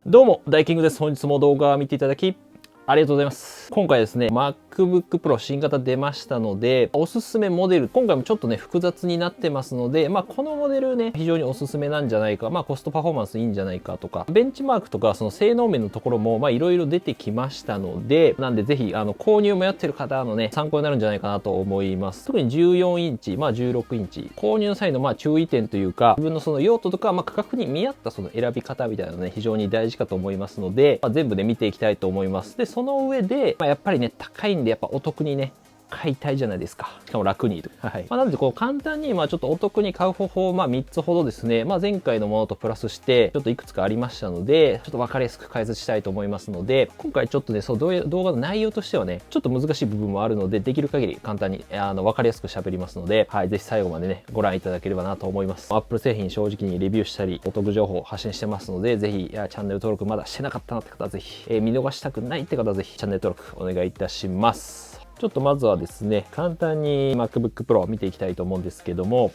どうも、ダイキングです。本日も動画を見ていただき、ありがとうございます。今回ですね、MacBook Pro 新型出ましたので、おすすめモデル、今回もちょっとね、複雑になってますので、このモデルね、非常におすすめなんじゃないか、コストパフォーマンスいいんじゃないかとか、ベンチマークとか、その性能面のところも、いろいろ出てきましたので、なんでぜひ、購入迷ってる方のね、参考になるんじゃないかなと思います。特に14インチ、16インチ、購入の際の注意点というか、自分のその用途とか、価格に見合ったその選び方みたいなのね、非常に大事かと思いますので、全部で見ていきたいと思います。で、その上で、やっぱりね、高いんで、やっぱお得にね、買いたいじゃないですか。しかも楽に。はい。なので、簡単に、ちょっとお得に買う方法、3つほどですね、前回のものとプラスして、ちょっといくつかありましたので、ちょっと分かりやすく解説したいと思いますので、今回ちょっとね、動画の内容としてはね、ちょっと難しい部分もあるので、できる限り簡単に、分かりやすく喋りますので、はい、ぜひ最後までね、ご覧いただければなと思います。Apple 製品正直にレビューしたり、お得情報を発信してますので、ぜひ、チャンネル登録まだしてなかったなって方はぜひ、見逃したくないって方はぜひ、チャンネル登録お願いいたします。ちょっとまずはですね、簡単に MacBook Pro を見ていきたいと思うんですけども、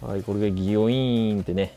はい、これがギヨイーンってね、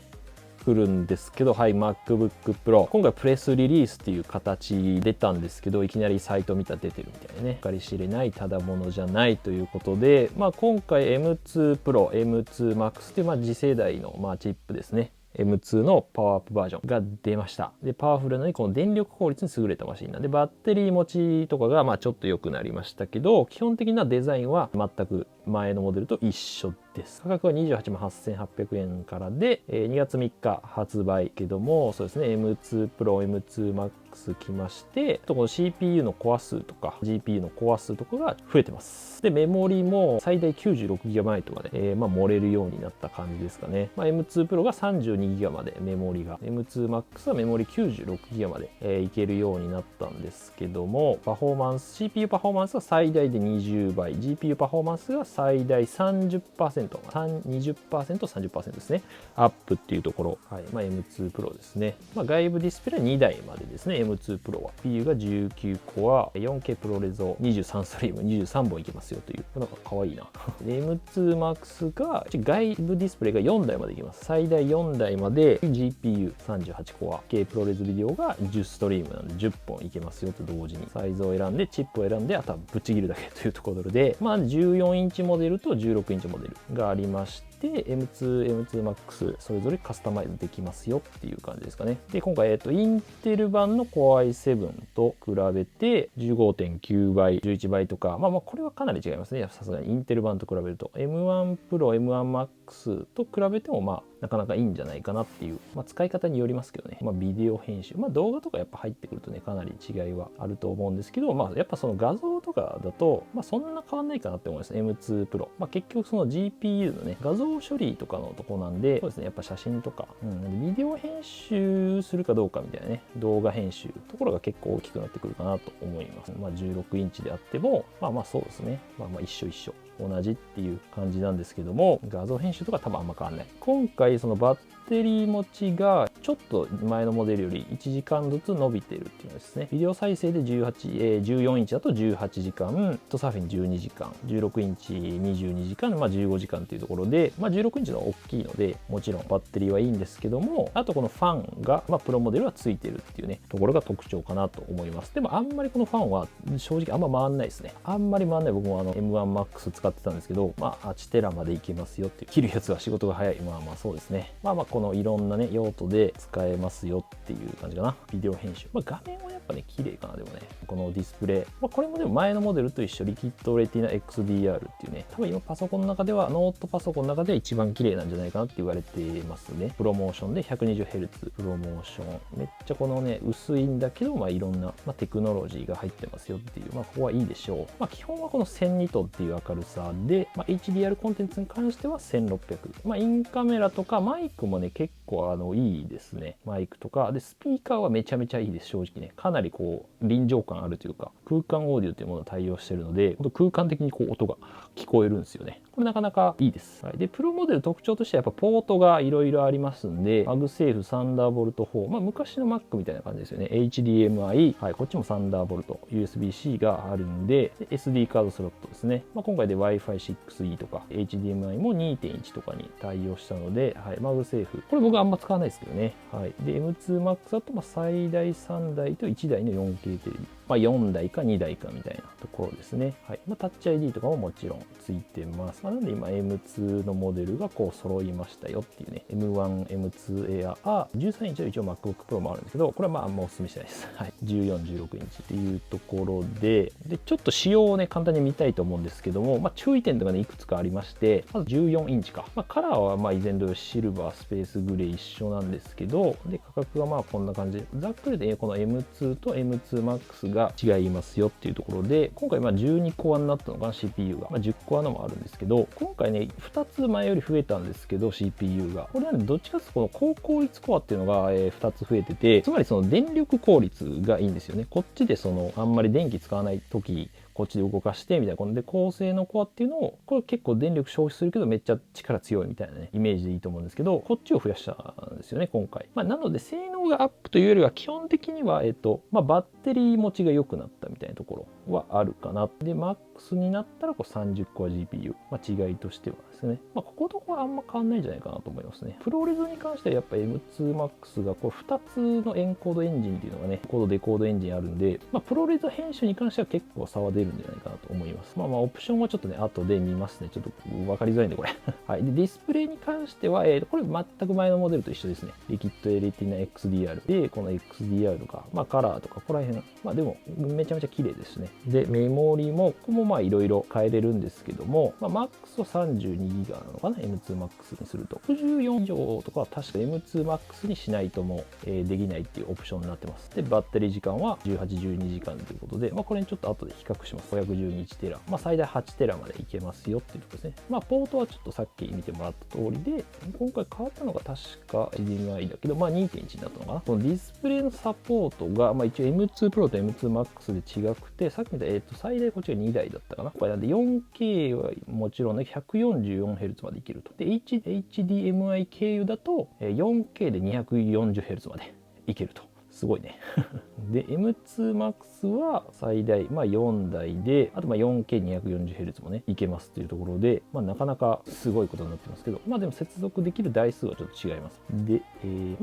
来るんですけど、はい、MacBook Pro。今回プレスリリースっていう形出たんですけど、いきなりサイト見たら出てるみたいなね。計り知れない、ただものじゃないということで、今回 M2 Pro、M2 Max っていう次世代のチップですね。M2 のパワーアップバージョンが出ました。で、パワフルなのにこの電力効率に優れたマシンなんで、バッテリー持ちとかがちょっと良くなりましたけど、基本的なデザインは全く前のモデルと一緒です。価格は28万8800円からで、2月3日発売けども、そうですね、M2 Pro、M2 Max 来まして、この CPU のコア数とか GPU のコア数とかが増えてます。で、メモリも最大 96GB まで、盛れるようになった感じですかね。M2 Pro が 32GB までメモリが、M2 Max はメモリ 96GB まで、いけるようになったんですけども、パフォーマンス、CPU パフォーマンスは最大で20倍、GPU パフォーマンスが最大 30%、20%、30% ですね。アップっていうところ、はい、M2 Pro ですね。外部ディスプレイ2台までですね、M2 Pro は。CPU が19コア、4K プロレゾ23ストリーム、23本いけますよという。なんか可愛いな。M2 Max が、外部ディスプレイが4台までいけます。最大4台まで GPU38 コア、K プロレゾビデオが10ストリームなんで10本いけますよと同時に。サイズを選んで、チップを選んで、あとはぶち切るだけというところで、14インチモデルと16インチモデルがありまして、M2、M2 Max それぞれカスタマイズできますよっていう感じですかね。で、今回、インテル版の Core i7 と比べて 15.9 倍、11倍とか、これはかなり違いますね。さすがにインテル版と比べると。M1 Pro、M1 Max と比べてもなかなかいいんじゃないかなっていう、使い方によりますけどね。ビデオ編集、動画とかやっぱ入ってくるとね、かなり違いはあると思うんですけど、やっぱその画像とかだと、そんな変わんないかなって思います。M2 Pro。結局その GPU のね、画像処理とかのとこなんで、そうですね、やっぱ写真とか、ビデオ編集するかどうかみたいなね、動画編集ところが結構大きくなってくるかなと思います。16インチであっても、そうですね。一緒。同じっていう感じなんですけども、画像編集とか多分あんま変わんない。今回そのバッテリー持ちがちょっと前のモデルより1時間ずつ伸びてるっていうのですね。ビデオ再生で14インチだと18時間、サーフィン12時間、16インチ22時間、15時間っていうところで、16インチの大きいので、もちろんバッテリーはいいんですけども、あとこのファンが、プロモデルはついてるっていうね、ところが特徴かなと思います。でもあんまりこのファンは正直あんま回んないですね。あんまり回んない。僕もM1 Max 使ってたんですけど、8テラまでいけますよっていう。切るやつは仕事が早い。そうですね。このいろんなね、用途で使えますよっていう感じかな。ビデオ編集。画面はやっぱね、綺麗かな、でもね。このディスプレイ。これもでも前のモデルと一緒、リキッドレティナ XDR っていうね、多分今パソコンの中では、ノートパソコンの中では一番綺麗なんじゃないかなって言われてますね。プロモーションで 120Hz プロモーション。めっちゃこのね、薄いんだけど、いろんな、テクノロジーが入ってますよっていう、ここはいいでしょう。基本はこの1000ニットっていう明るさで、HDR コンテンツに関しては1600。インカメラとかマイクもね、結構いいですね。マイクとか。で、スピーカーはめちゃめちゃいいです、正直ね。かなり臨場感あるというか、空間オーディオというものを対応しているので、空間的にこう音が聞こえるんですよね。これなかなかいいです。はい、で、プロモデル特徴としてはやっぱポートがいろいろありますんで、マグセーフ、サンダーボルト4、昔の Mac みたいな感じですよね。HDMI、はい、こっちもサンダーボルト、USB-C があるんで、SD カードスロットですね。今回で Wi-Fi 6E とか、HDMI も 2.1 とかに対応したので、はい、マグセーフ。これ僕はあんま使わないですけどね。はい。で、M2Max だと最大3台と1台の 4K テレビ。4台か2台かみたいなところですね。はい。タッチ ID とかももちろんついてます。なので今 M2 のモデルがこう揃いましたよっていうね。M1、M2 Air、13インチは一応 MacBook Pro もあるんですけど、これはあんまお勧めしないです。はい。14、16インチっていうところで、ちょっと仕様をね、簡単に見たいと思うんですけども、注意点とかね、いくつかありまして、まず14インチか。カラーは依然同様シルバー、スペースグレー一緒なんですけど、で、価格がこんな感じで、ざっくりでこの M2 と M2Max が違いますよっていうところで、今回12コアになったのかな、 CPU が。10コアのもあるんですけど、今回ね、2つ前より増えたんですけど、CPU が。これはね、どっちかというとこの高効率コアっていうのが2つ増えてて、つまりその電力効率がいいんですよね。こっちであんまり電気使わない時、こっちで動かしてみたいなことで、高性能コアっていうのを、これ結構電力消費するけどめっちゃ力強いみたいなね、イメージでいいと思うんですけど、こっちを増やしたんですよね、今回。なので性能がアップというよりは基本的には、バッテリー持ちが良くなったみたいなところはあるかな。で、MAX になったら30コア GPU、違いとしてはですね、こことこはあんま変わんないんじゃないかなと思いますね。プロレゾに関してはやっぱ M2Max がこう2つのエンコードエンジンっていうのがね、コードデコードエンジンあるんで、プロレゾ編集に関しては結構差は出るんじゃないかなと思います。オプションはちょっとね、後で見ますね。ちょっと分かりづらいんで、これ。はい。で、ディスプレイに関しては、これ全く前のモデルと一緒ですね。リキッドエレティナ XDR で、この XDR とか、カラーとか、ここら辺、でも、めちゃめちゃ綺麗ですね。で、メモリも、ここもいろいろ変えれるんですけども、MAX を 32GB なのかな ?M2Max にすると。64以上とかは確か M2Max にしないともう、できないっていうオプションになってます。で、バッテリー時間は18、12時間ということで、これにちょっと後で比較します。512テラ。最大8テラまでいけますよっていうところですね。ポートはちょっとさっき見てもらった通りで、今回変わったのが確か HDMI だけど、2.1 になったのかな。このディスプレイのサポートが、一応 M2 Pro と M2Max で違くて、さっき見た、最大こっちが2台だったかな。これなんで 4K はもちろんね、144Hz までいけると。で、HDMI 経由だと 4K で 240Hz までいけると。すごいね。で、M2Max は最大、4台で、あと4K240Hz もね、いけますっていうところで、なかなかすごいことになってますけど、でも接続できる台数はちょっと違います。で、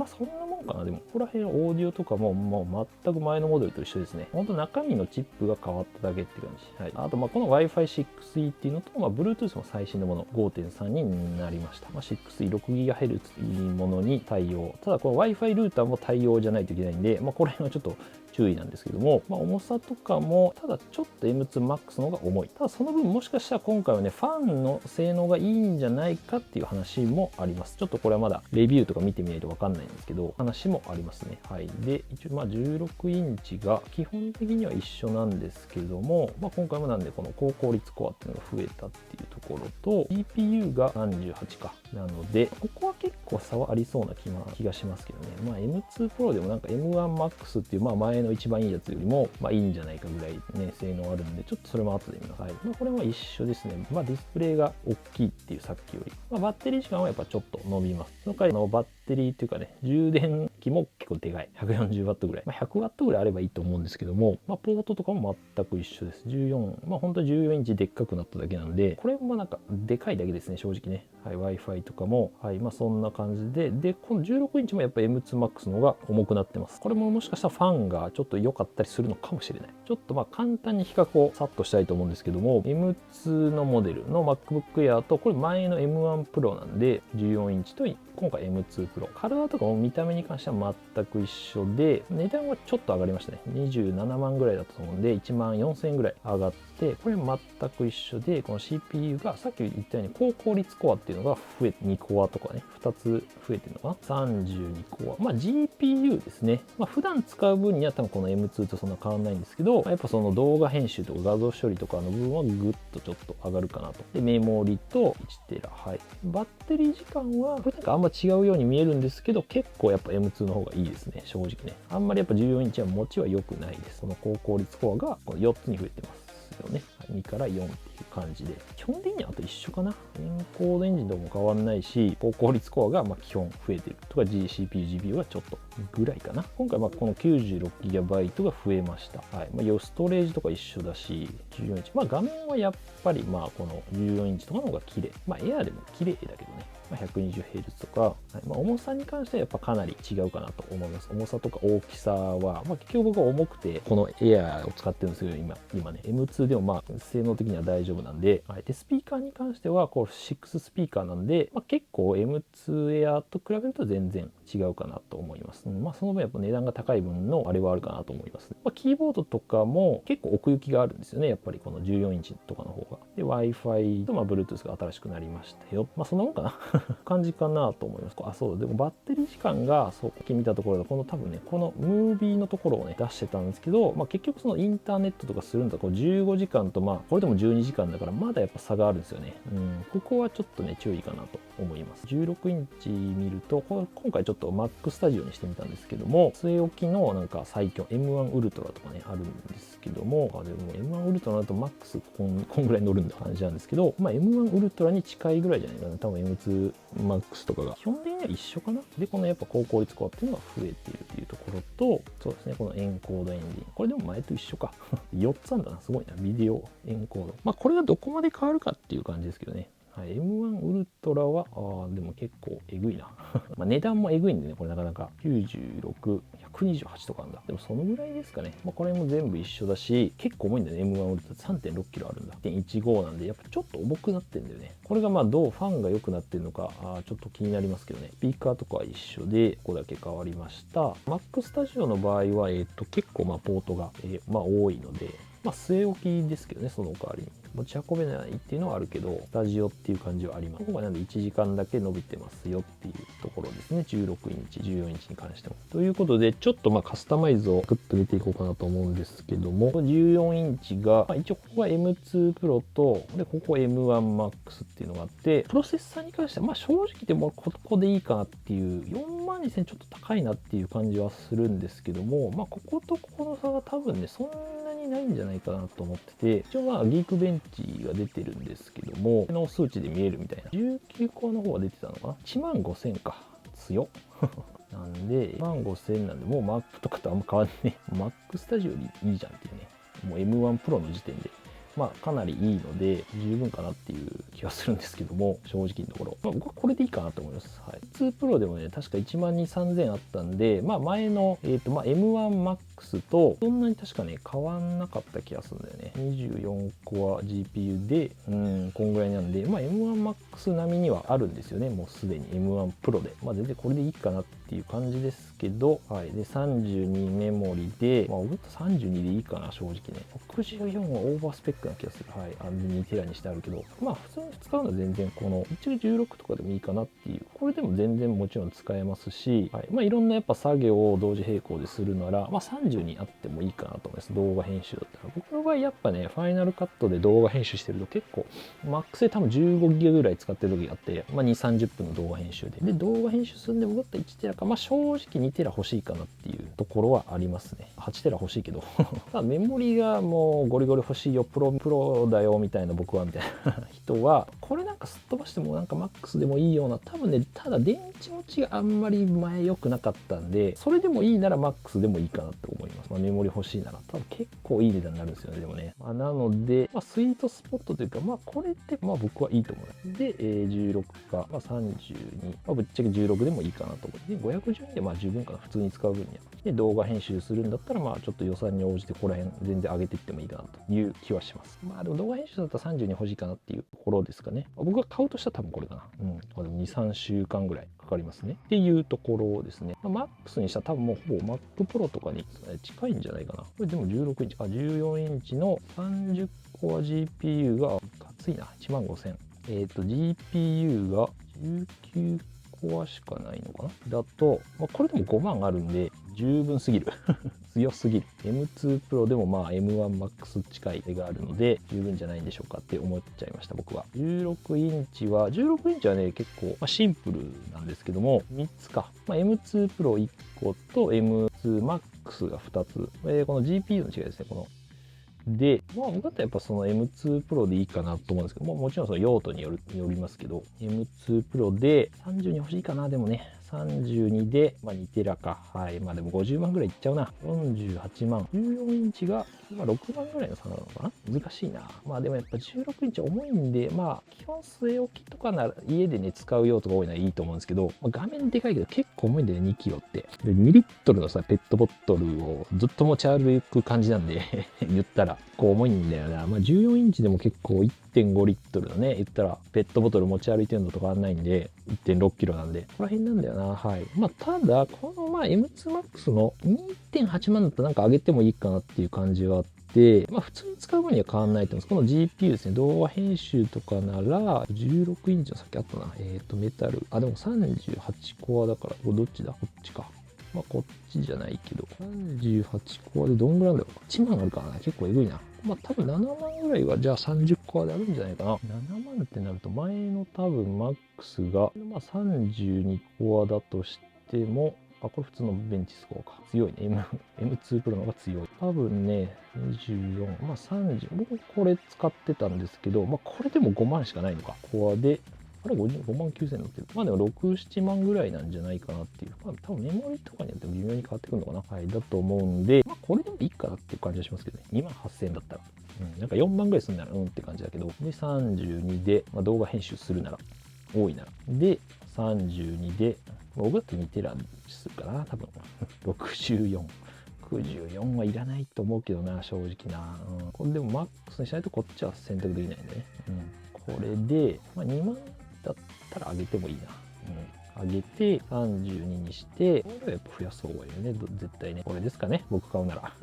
そんなもんかな。でも、ここら辺のオーディオとかも、もう全く前のモデルと一緒ですね。ほんと中身のチップが変わっただけって感じ。はい。あと、この Wi-Fi 6E っていうのと、Bluetooth も最新のもの、5.3 になりました。6E、6GHz というものに対応。ただ、この Wi-Fi ルーターも対応じゃないといけないんで、この辺はちょっと注意なんですけども、重さとかも、ただちょっと M2Max の方が重い。ただその分もしかしたら今回はね、ファンの性能がいいんじゃないかっていう話もあります。ちょっとこれはまだレビューとか見てみないとわかんないんですけど、話もありますね。はい。で、一応16インチが基本的には一緒なんですけども、今回もなんでこの高効率コアっていうのが増えたっていうところと、GPU が38か。なので、ここは結構差はありそうな気がしますけどね。M2 Pro でもなんか M1Max っていう前の一番いいやつよりもいいんじゃないかぐらいね、性能あるんで、ちょっとそれも後で見ます。はい。これは一緒ですね。ディスプレイが大きいっていうさっきより。バッテリー時間はやっぱちょっと伸びます。その代わりバッテリーっていうかね、充電器も結構でかい。140W ぐらい。100W ぐらいあればいいと思うんですけども、ポートとかも全く一緒です。14、本当に14インチでっかくなっただけなんで、これもなんかでかいだけですね、正直ね。はい、Wi-Fi とかも、はい、そんな感じで、で、この16インチもやっぱ M2Max の方が重くなってます。これももしかしたらファンがちょっと良かったりするのかもしれない。ちょっと簡単に比較をさっとしたいと思うんですけども、M2 のモデルの MacBook Air と、これ前の M1 Pro なんで、14インチと今回 M2 Pro。カラーとかも見た目に関しては全く一緒で、値段はちょっと上がりましたね。27万ぐらいだったと思うんで、1万4000円ぐらい上がって、これ全く一緒で、この CPU がさっき言ったように高効率コアっていうのが増えて、2コアとかね、2つ増えてるのかな ?32 コア。GPU ですね。普段使う分には多分この M2 とそんな変わんないんですけど、やっぱその動画編集とか画像処理とかの部分はぐっとちょっと上がるかなと。で、メモリと1テラ。はい。バッテリー時間は、これなんかあんま違うように見えるんですけど、結構やっぱ M2 M2 の方がいいですね、正直ね。あんまりやっぱ14インチは持ちは良くないです。この高効率コアがこの4つに増えてますよね。2から4っていう感じで。基本的にはあと一緒かな。エンコードエンジンとも変わんないし、高効率コアがまあ基本増えてるとか、CPU、GPU がちょっとぐらいかな。今回まあこの 96GB が増えました。はい。まあ、ストレージとか一緒だし、14インチ。まあ画面はやっぱりまあこの14インチとかの方が綺麗。まあエアーでも綺麗だけどね。120Hz とか、はいまあ、重さに関してはやっぱかなり違うかなと思います。重さとか大きさは、まあ、結局僕は重くて、このエアーを使ってるんですけど、今ね、M2 でもまあ、性能的には大丈夫なんで、はい、で、スピーカーに関しては、こう、6スピーカーなんで、まあ、結構 M2 エアーと比べると全然違うかなと思います。まあ、その分やっぱ値段が高い分のあれはあるかなと思いますね。まあ、キーボードとかも結構奥行きがあるんですよね。やっぱりこの14インチとかの方が。で、Wi-Fi とまあ Bluetooth が新しくなりましたよ。まあ、そんなもんかな感じかなと思います。あ、そうだ。でもバッテリー時間が、そう、さっき見たところで、この多分ね、このムービーのところをね、出してたんですけど、まあ、結局そのインターネットとかするんだと、15時間とまあ、これでも12時間だから、まだやっぱ差があるんですよね。ここはちょっとね、注意かなと思います。16インチ見ると、今回ちょっと Mac Studio にしてみたんですけども、据え置きのなんか最強 M1 ウルトラとかね、あるんですけども、でも M1 ウルトラだと MAX こんぐらい乗るんだ感じなんですけど、まあ、M1 ウルトラに近いぐらいじゃないかな。多分 M2 MAX とかが。基本的には一緒かな。で、このやっぱ高効率コアっていうのが増えているっていうところと、そうですね、このエンコードエンジン。これでも前と一緒か。4つあんだな。すごいな。ビデオエンコード。まあ、これがどこまで変わるかっていう感じですけどね。はい、M1 ウルトラは、でも結構えぐいな。まあ値段もえぐいんでね、これなかなか。96、128とかあるんだ。でもそのぐらいですかね。まあこれも全部一緒だし、結構重いんだよね。M1 ウルトラ 3.6 キロあるんだ。1.15なんで、やっぱちょっと重くなってんだよね。これがまあどうファンが良くなってるのか、ちょっと気になりますけどね。スピーカーとかは一緒で、ここだけ変わりました。Mac Studio の場合は、結構まあポートが、まあ多いので、まあ据え置きですけどね、その代わりに。持ち運べないっていうのはあるけど、スタジオっていう感じはあります。ここがなんで1時間だけ伸びてますよっていうところですね。16インチ、14インチに関しても。ということで、ちょっとまあカスタマイズをグッと入れていこうかなと思うんですけども、14インチが、まあ、一応ここが M2 Pro と、で、ここ M1 Max っていうのがあって、プロセッサーに関しては、まあ正直でもここでいいかなっていう、4万2000ちょっと高いなっていう感じはするんですけども、まあこことここの差が多分ね、そんなにないんじゃないかなと思ってて、一応まあギークベンチが出てるんですけども、この数値で見えるみたいな。19コアの方が出てたのかな ?1 万5000か。強っ。なんで、1万5000なんで、もう Mac とかとあんま変わんねえ。Mac Studio よりいいじゃんっていうね。もう M1 Pro の時点で。まあかなりいいので十分かなっていう気がするんですけども、正直なところ、まあ、僕はこれでいいかなと思います。はい、2 Pro でもね確か1万2、3000あったんで、まあ前の、まあ、M1MAX とそんなに確かね変わんなかった気がするんだよね。24コア GPU でこんぐらいなんで、まあ M1MAX 並みにはあるんですよね。もうすでに M1 Pro で、まあ全然これでいいかなっていう感じですけど、はい、で32メモリで、まあ、僕と32でいいかな正直ね。64はオーバースペックな気がする。はい。2テラにしてあるけど、まあ普通に使うのは全然この、一応16とかでもいいかなっていう。これでも全然もちろん使えますし、はい。まあいろんなやっぱ作業を同時並行でするなら、まあ30にあってもいいかなと思います。動画編集だったら。僕の場合やっぱね、ファイナルカットで動画編集してると結構、マックスで多分15ギガぐらい使ってる時があって、まあ2、30分の動画編集で。で、動画編集するんで僕だったら1テラか、まあ正直2テラ欲しいかなっていうところはありますね。8テラ欲しいけど。ただメモリがもうゴリゴリ欲しいよ、プロだよみたいな僕はみたいな人は、これなんかすっ飛ばしてもなんかマックスでもいいような、多分ね、ただ電池持ちがあんまり前良くなかったんで、それでもいいならマックスでもいいかなって思います。まあメモリ欲しいなら。多分結構いい値段になるんですよね、でもね。まあ、なので、まあスイートスポットというか、まあこれってまあ僕はいいと思います。で、16か、まあ32、まあぶっちゃけ16でもいいかなと思って、で、512でまあ十分かな、普通に使う分には。で、動画編集するんだったら、まあちょっと予算に応じてここら辺全然上げていってもいいかなという気はします。まあでも動画編集だったら32欲しいかなっていうところですかね。僕が買うとしたら多分これかな。これ2、3週間ぐらいかかりますね。っていうところですね。まあ、MAX にしたら多分もうほぼ Mac Pro とかに近いんじゃないかな。これでも16インチ、14インチの30コア GPU が熱いな。15000。GPU が19コアしかないのかなだと、まあ、これでも5万あるんで十分すぎる。強すぎる。M2 Pro でもまあ M1 Max 近い手があるので十分じゃないんでしょうかって思っちゃいました僕は。16インチはね結構、シンプルなんですけども3つか、M2 Pro 1個と M2 Max が2つ、この GPU の違いですね。こので、僕だったらやっぱその M2 Pro でいいかなと思うんですけどもちろんその用途によりますけど、M2 Pro で32欲しいかな。でもね、32で、2テラか。はい。でも50万ぐらいいっちゃうな。48万。14インチが、6万ぐらいの差なのかな。難しいな。でもやっぱ16インチ重いんで、基本据え置きとかなら家でね、使う用途が多いのはいいと思うんですけど、画面でかいけど結構重いんだよね、2キロって。で、2リットルのさ、ペットボトルをずっと持ち歩く感じなんで、言ったら、結構重いんだよな。14インチでも結構1.5リットルのね、言ったらペットボトル持ち歩いてるのと変わんないんで、1.6キロなんで、ここら辺なんだよな。はい。ただ、このM2 Max の 2.8 万だとなんか上げてもいいかなっていう感じはあって、普通に使う分には変わんないと思います。この GPU ですね、動画編集とかなら、16インチのさっきあったな。メタル。でも38コアだから、これどっちだこっちか。こっちじゃないけど、38コアでどんぐらいなんだろう。1万あるからな。結構えぐいな。多分7万ぐらいはじゃあ30コアであるんじゃないかな。7万ってなると前の多分マックスが、32コアだとしても、これ普通のベンチスコアか。強いね。M2 Pro の方が強い。多分ね、24、30。僕これ使ってたんですけど、これでも5万しかないのか。コアで、あれ5万9000円乗ってる。でも6、7万ぐらいなんじゃないかなっていう。多分メモリとかによって微妙に変わってくるのかな。はい。だと思うんで、これでもいいかなっていう感じがしますけどね。2万8000円だったら。なんか4万ぐらいするならって感じだけど。で、32で、動画編集するなら、多いなら。で、32で、僕だって2テラするかな。多分。64。64はいらないと思うけどな、正直な。これでもマックスにしないとこっちは選択できないんでね。これで、2万だったら上げてもいいな。上げて32にして、これはやっぱ増やす方がいいよね。絶対ね。これですかね。僕買うなら。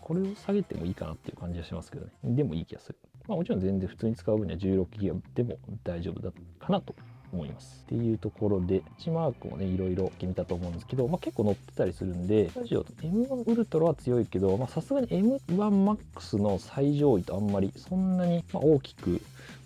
これを下げてもいいかなっていう感じがしますけどね。でもいい気がする。もちろん全然普通に使う分には16ギガでも大丈夫だかなと思います。っていうところで、1マークもね、いろいろ見たと思うんですけど、結構載ってたりするんで、ラジオと M1 ウルトラは強いけど、さすがに M1MAX の最上位とあんまりそんなに大きく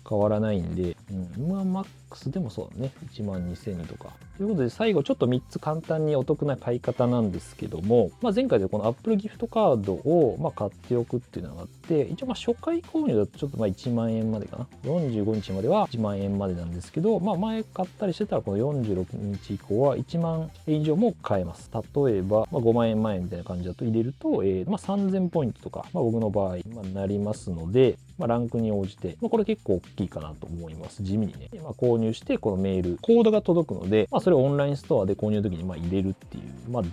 変わらないんで、M1MAX でもそうだね。12000とか。ということで、最後ちょっと3つ簡単にお得な買い方なんですけども、前回でこの Apple ギフトカードを買っておくっていうのがあって、一応初回購入だとちょっと1万円までかな。45日までは1万円までなんですけど、前買ったりしてたらこの46日以降は1万円以上も買えます。例えば、5万円前みたいな感じだと入れると、3000ポイントとか、僕の場合、なりますので、ランクに応じて、これ結構大きいかなと思います。地味にね。購入して、このメール、コードが届くので、それをオンラインストアで購入の時に入れるっていう、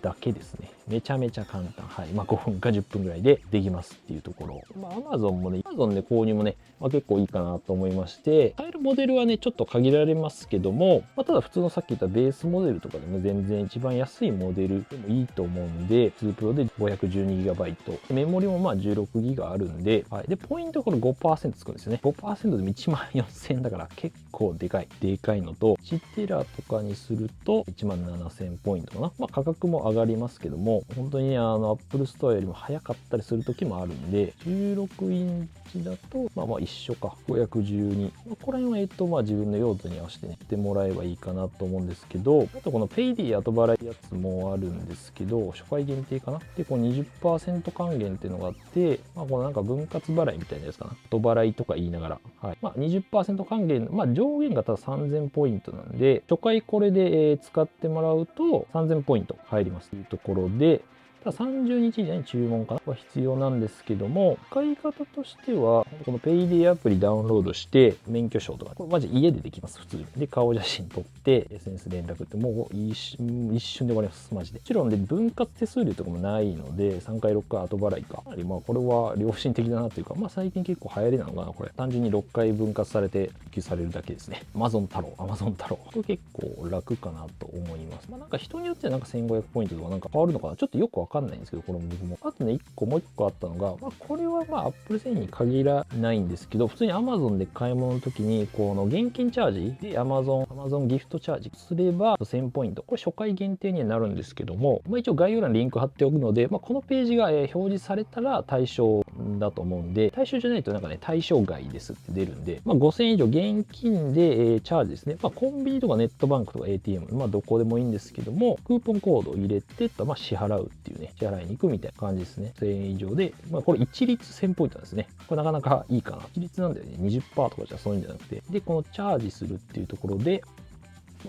だけですね。めちゃめちゃ簡単。はい。5分か10分ぐらいでできますっていうところ。Amazon もね、Amazon で購入もね、結構いいかなと思いまして、買えるモデルはね、ちょっと限られますけども、ただ普通のさっき言ったベースモデルとかでも全然一番安いモデルでもいいと思うんで、2 Pro で 512GB、メモリも16GB あるんで、はい。で、ポイントこれ5% つくんですよね。5% でも1万4000円だから結構でかい。でかいのと、1テラとかにすると1万7000ポイントかな。価格も上がりますけども、本当にApple Store よりも早かったりする時もあるんで、16インチだと、一緒か。512。これは自分の用途に合わせてね、やってもらえばいいかなと思うんですけど、あとこの PayD 後払いやつもあるんですけど、初回限定かな。で、この 20% 還元っていうのがあって、このなんか分割払いみたいなやつかな。後払いとか言いながら、はい。20% 還元、上限がただ3000ポイントなんで、初回これで使ってもらうと3000ポイント入りますというところで、ただ30日以内に注文かなは必要なんですけども、使い方としては、この PayD アプリダウンロードして、免許証とか、これマジ家でできます、普通に。で、顔写真撮って、SNS 連絡ってもう一瞬で終わります、マジで。もちろんで、分割手数料とかもないので、3回6回後払いか。これは良心的だなというか、最近結構流行りなのかな、これ。単純に6回分割されて、普及されるだけですね。Amazon 太郎。これ結構楽かなと思います。なんか人によってはなんか1500ポイントとかなんか変わるのかな、ちょっとよくわかんないんですけど、この僕も。あとね、もう一個あったのが、これはApple製品に限らないんですけど、普通に Amazon で買い物の時に、この現金チャージで Amazon ギフトチャージすれば1000ポイント。これ初回限定にはなるんですけども、一応概要欄にリンク貼っておくので、このページが表示されたら対象だと思うんで、対象じゃないとなんかね、対象外ですって出るんで、5000円以上現金でチャージですね。コンビニとかネットバンクとか ATM、どこでもいいんですけども、クーポンコードを入れて、支払うっていうね、支払いに行くみたいな感じですね。1000円以上で、これ一律1000ポイントなんですね。これなかなかいいかな。一律なんだよね。20% とかじゃそういうんじゃなくて。で、このチャージするっていうところで、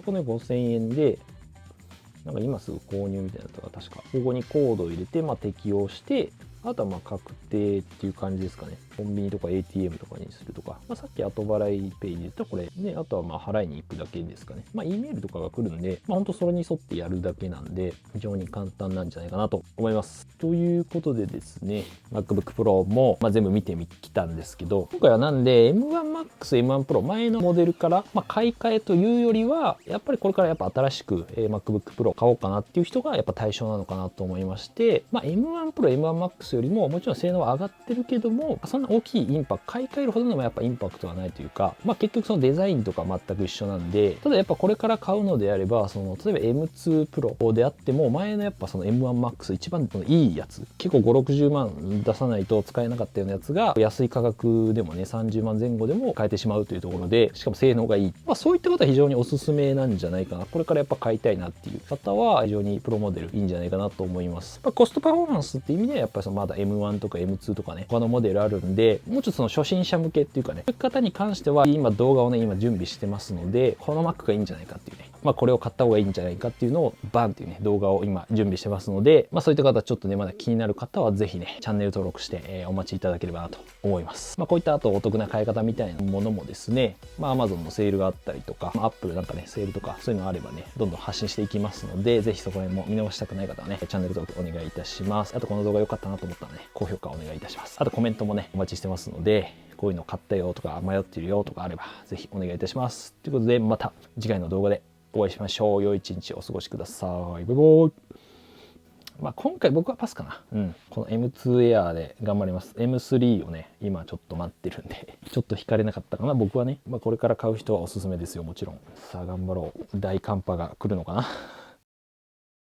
この5000円で、なんか今すぐ購入みたいなのが確か、ここにコードを入れて、適用して、あとは確定っていう感じですかね。コンビニとか ATM とかにするとか、さっき後払いペイで言ったらこれね、あとは払いに行くだけですかね。E メールとかが来るんで、ほんとそれに沿ってやるだけなんで、非常に簡単なんじゃないかなと思います。ということでですね、MacBook Pro も、全部見てきたんですけど、今回はなんで M1Max、M1 Pro 前のモデルから、買い替えというよりは、やっぱりこれからやっぱ新しく、MacBook Pro 買おうかなっていう人がやっぱ対象なのかなと思いまして、M1 Pro、M1 Maxよりももちろん性能は上がってるけども、そんな大きいインパクト、買い替えるほどのやっぱインパクトはないというか、結局そのデザインとか全く一緒なんで、ただやっぱこれから買うのであれば、例えば M2 Pro であっても、前のやっぱその M1 Max 一番いいやつ、結構5、60万出さないと使えなかったようなやつが、安い価格でもね、30万前後でも買えてしまうというところで、しかも性能がいい。そういった方は非常におすすめなんじゃないかな。これからやっぱ買いたいなっていう方は、非常にプロモデルいいんじゃないかなと思います。コストパフォーマンスっていう意味では、やっぱりまだ M1 とか M2 とかね、他のモデルあるんで、もうちょっとその初心者向けっていうかね、そういう方に関しては、今動画をね、今準備してますので、この Mac がいいんじゃないかっていうね、これを買った方がいいんじゃないかっていうのをバンっていうね、動画を今準備してますので、そういった方ちょっとね、まだ気になる方はぜひね、チャンネル登録して、お待ちいただければなと思います。こういったあとお得な買い方みたいなものもですね、Amazon のセールがあったりとか、Apple なんかね、セールとかそういうのあればね、どんどん発信していきますので、ぜひそこら辺も見逃したくない方はね、チャンネル登録お願いいたします。あとこの動画良かったなと思ったらね、高評価お願いいたします。あとコメントもね、お待ちしてますので、こういうの買ったよとか迷ってるよとかあれば、ぜひお願いいたします。ということで、また次回の動画でお会いしましょう。良い一日をお過ごしください。バイバイ。今回僕はパスかな。この M2 Air で頑張ります。M3 をね、今ちょっと待ってるんで、ちょっと惹かれなかったかな、僕はね。これから買う人はおすすめですよ、もちろん。さあ、頑張ろう。大寒波が来るのかな。